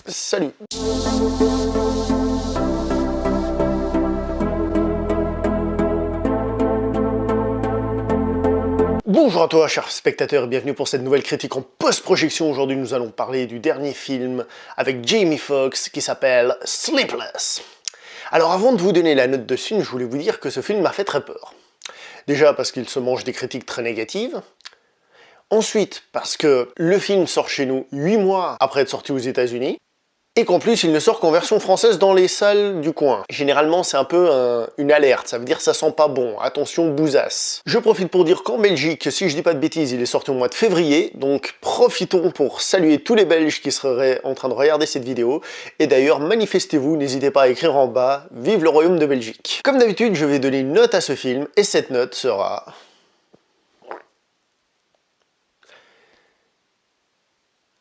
Salut! Bonjour à toi, cher spectateur, et bienvenue pour cette nouvelle critique en post-projection. Aujourd'hui, nous allons parler du dernier film avec Jamie Foxx qui s'appelle Sleepless. Alors, avant de vous donner la note de ce film, je voulais vous dire que ce film m'a fait très peur. Déjà parce qu'il se mange des critiques très négatives. Ensuite, parce que le film sort chez nous 8 mois après être sorti aux États-Unis. Et qu'en plus, il ne sort qu'en version française dans les salles du coin. Généralement, c'est un peu une alerte, ça veut dire ça sent pas bon, attention bousasse. Je profite pour dire qu'en Belgique, si je dis pas de bêtises, il est sorti au mois de février, donc profitons pour saluer tous les Belges qui seraient en train de regarder cette vidéo. Et d'ailleurs, manifestez-vous, n'hésitez pas à écrire en bas, vive le Royaume de Belgique. Comme d'habitude, je vais donner une note à ce film, et cette note sera...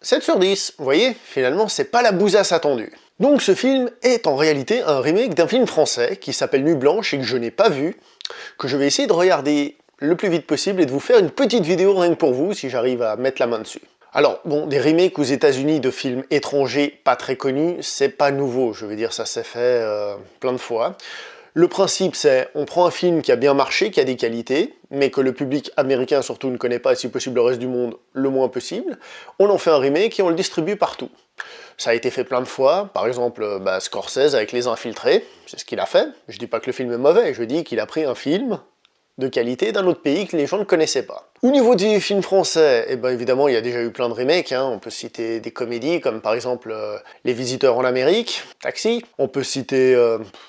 7 sur 10, vous voyez, finalement c'est pas la bousasse attendue. Donc ce film est en réalité un remake d'un film français qui s'appelle Nuit Blanche et que je n'ai pas vu, que je vais essayer de regarder le plus vite possible et de vous faire une petite vidéo rien que pour vous si j'arrive à mettre la main dessus. Alors bon, des remakes aux États-Unis de films étrangers pas très connus, c'est pas nouveau, je veux dire ça s'est fait plein de fois. Le principe c'est, on prend un film qui a bien marché, qui a des qualités, mais que le public américain surtout ne connaît pas, et si possible le reste du monde le moins possible, on en fait un remake et on le distribue partout. Ça a été fait plein de fois, par exemple Scorsese avec Les Infiltrés, c'est ce qu'il a fait. Je dis pas que le film est mauvais, je dis qu'il a pris un film de qualité d'un autre pays que les gens ne connaissaient pas. Au niveau des films français, eh ben évidemment il y a déjà eu plein de remakes, hein. On peut citer des comédies comme par exemple Les Visiteurs en Amérique, Taxi, on peut citer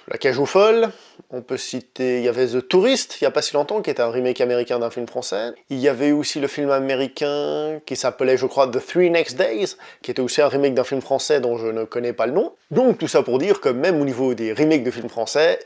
La Cage aux Folles, on peut citer, il y avait The Tourist il y a pas si longtemps qui était un remake américain d'un film français, il y avait aussi le film américain qui s'appelait je crois The Three Next Days, qui était aussi un remake d'un film français dont je ne connais pas le nom. Donc tout ça pour dire que même au niveau des remakes de films français,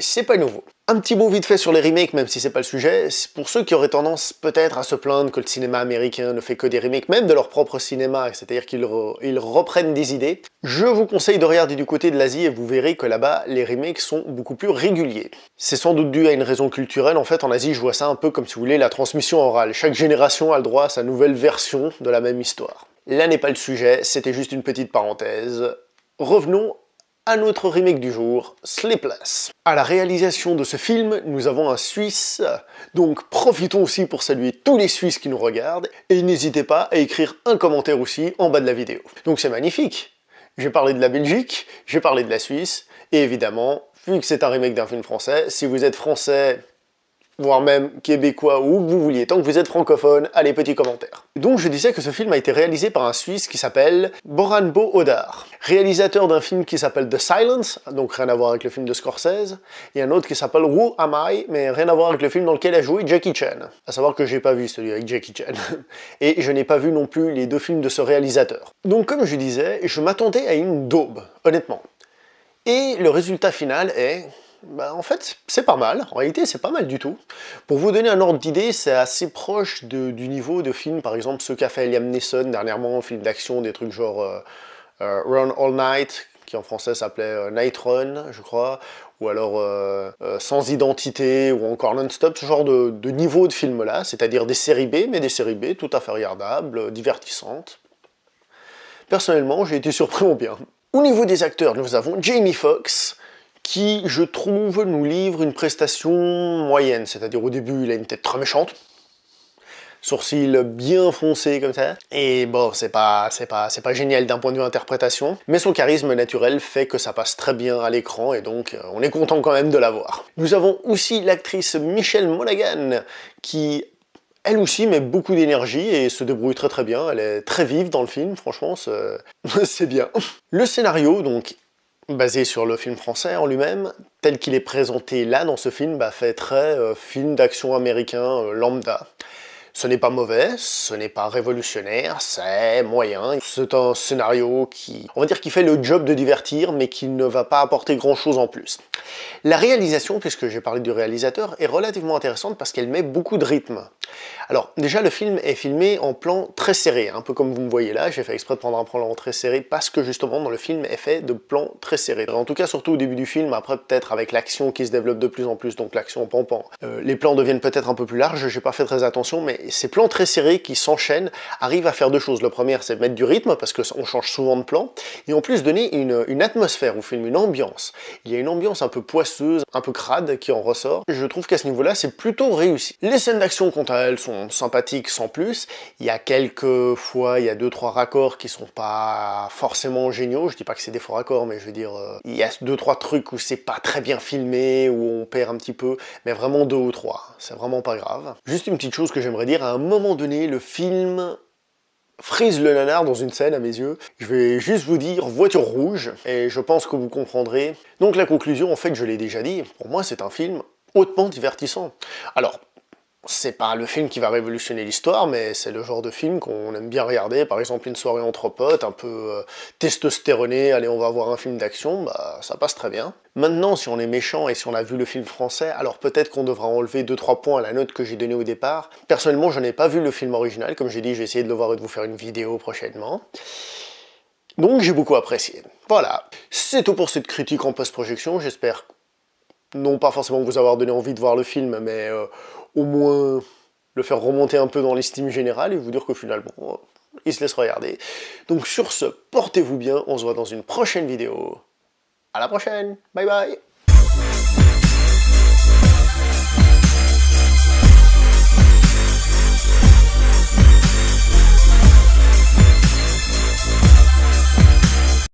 c'est pas nouveau. Un petit mot vite fait sur les remakes, même si c'est pas le sujet, pour ceux qui auraient tendance peut-être à se plaindre que le cinéma américain ne fait que des remakes, même de leur propre cinéma, c'est-à-dire qu'ils reprennent des idées, je vous conseille de regarder du côté de l'Asie et vous verrez que là-bas, les remakes sont beaucoup plus réguliers. C'est sans doute dû à une raison culturelle, en fait en Asie je vois ça un peu comme si vous voulez la transmission orale, chaque génération a le droit à sa nouvelle version de la même histoire. Là n'est pas le sujet, c'était juste une petite parenthèse. Revenons à notre remake du jour, Sleepless. À la réalisation de ce film, nous avons un Suisse, donc profitons aussi pour saluer tous les Suisses qui nous regardent, et n'hésitez pas à écrire un commentaire aussi en bas de la vidéo. Donc c'est magnifique. J'ai parlé de la Belgique, j'ai parlé de la Suisse, et évidemment, vu que c'est un remake d'un film français, si vous êtes français, voire même québécois ou où vous vouliez, tant que vous êtes francophone, allez, petit commentaire. Donc je disais que ce film a été réalisé par un Suisse qui s'appelle Boran Bo Odar, réalisateur d'un film qui s'appelle The Silence, donc rien à voir avec le film de Scorsese, et un autre qui s'appelle Who Am I, mais rien à voir avec le film dans lequel a joué Jackie Chan. À savoir que j'ai pas vu celui avec Jackie Chan, et je n'ai pas vu non plus les deux films de ce réalisateur. Donc comme je disais, je m'attendais à une daube, honnêtement. Et le résultat final est... en fait, c'est pas mal. En réalité, c'est pas mal du tout. Pour vous donner un ordre d'idée, c'est assez proche du niveau de film, par exemple, ce qu'a fait Liam Neeson dernièrement, un film d'action, des trucs genre Run All Night, qui en français s'appelait Night Run, je crois, ou alors Sans Identité, ou encore Non-Stop, ce genre de niveau de film-là, c'est-à-dire des séries B, mais des séries B tout à fait regardables, divertissantes. Personnellement, j'ai été surpris au bien. Au niveau des acteurs, nous avons Jamie Foxx, qui, je trouve, nous livre une prestation moyenne, c'est-à-dire au début, il a une tête très méchante, sourcils bien foncés comme ça, et bon, c'est pas génial d'un point de vue interprétation, mais son charisme naturel fait que ça passe très bien à l'écran, et donc on est content quand même de la voir. Nous avons aussi l'actrice Michelle Monaghan, qui... elle aussi met beaucoup d'énergie et se débrouille très très bien, elle est très vive dans le film, franchement, c'est bien. Le scénario, donc, basé sur le film français en lui-même, tel qu'il est présenté là dans ce film, fait très film d'action américain lambda. Ce n'est pas mauvais, ce n'est pas révolutionnaire, c'est moyen. C'est un scénario qui, on va dire, qui fait le job de divertir, mais qui ne va pas apporter grand-chose en plus. La réalisation, puisque j'ai parlé du réalisateur, est relativement intéressante parce qu'elle met beaucoup de rythme. Alors déjà le film est filmé en plan très serré, un peu comme vous me voyez là, j'ai fait exprès de prendre un plan très serré parce que justement dans le film est fait de plans très serrés. En tout cas surtout au début du film, après peut-être avec l'action qui se développe de plus en plus, donc l'action pan-pan. Les plans deviennent peut-être un peu plus larges, j'ai pas fait très attention, mais ces plans très serrés qui s'enchaînent arrivent à faire deux choses. La première c'est mettre du rythme parce qu'on change souvent de plan, et en plus donner une atmosphère au film, une ambiance. Il y a une ambiance un peu poisseuse, un peu crade qui en ressort. Je trouve qu'à ce niveau-là c'est plutôt réussi. Les scènes d'action quant à elles sont sympathiques sans plus. Il y a quelques fois, il y a 2-3 raccords qui sont pas forcément géniaux. Je dis pas que c'est des faux raccords, mais je veux dire, il y a 2-3 trucs où c'est pas très bien filmé, où on perd un petit peu, mais vraiment 2 ou 3. C'est vraiment pas grave. Juste une petite chose que j'aimerais dire, à un moment donné, le film frise le nanar dans une scène à mes yeux. Je vais juste vous dire voiture rouge, et je pense que vous comprendrez. Donc la conclusion, en fait, je l'ai déjà dit, pour moi c'est un film hautement divertissant. Alors, c'est pas le film qui va révolutionner l'histoire, mais c'est le genre de film qu'on aime bien regarder, par exemple une soirée entre potes, un peu testostéroné, allez on va voir un film d'action, bah ça passe très bien. Maintenant, si on est méchant et si on a vu le film français, alors peut-être qu'on devra enlever 2-3 points à la note que j'ai donnée au départ. Personnellement, je n'ai pas vu le film original, comme j'ai dit, j'ai essayé de le voir et de vous faire une vidéo prochainement. Donc j'ai beaucoup apprécié. Voilà, c'est tout pour cette critique en post-projection, j'espère non pas forcément vous avoir donné envie de voir le film, mais au moins le faire remonter un peu dans l'estime générale et vous dire que finalement, il se laisse regarder. Donc sur ce, portez-vous bien, on se voit dans une prochaine vidéo. À la prochaine, bye bye.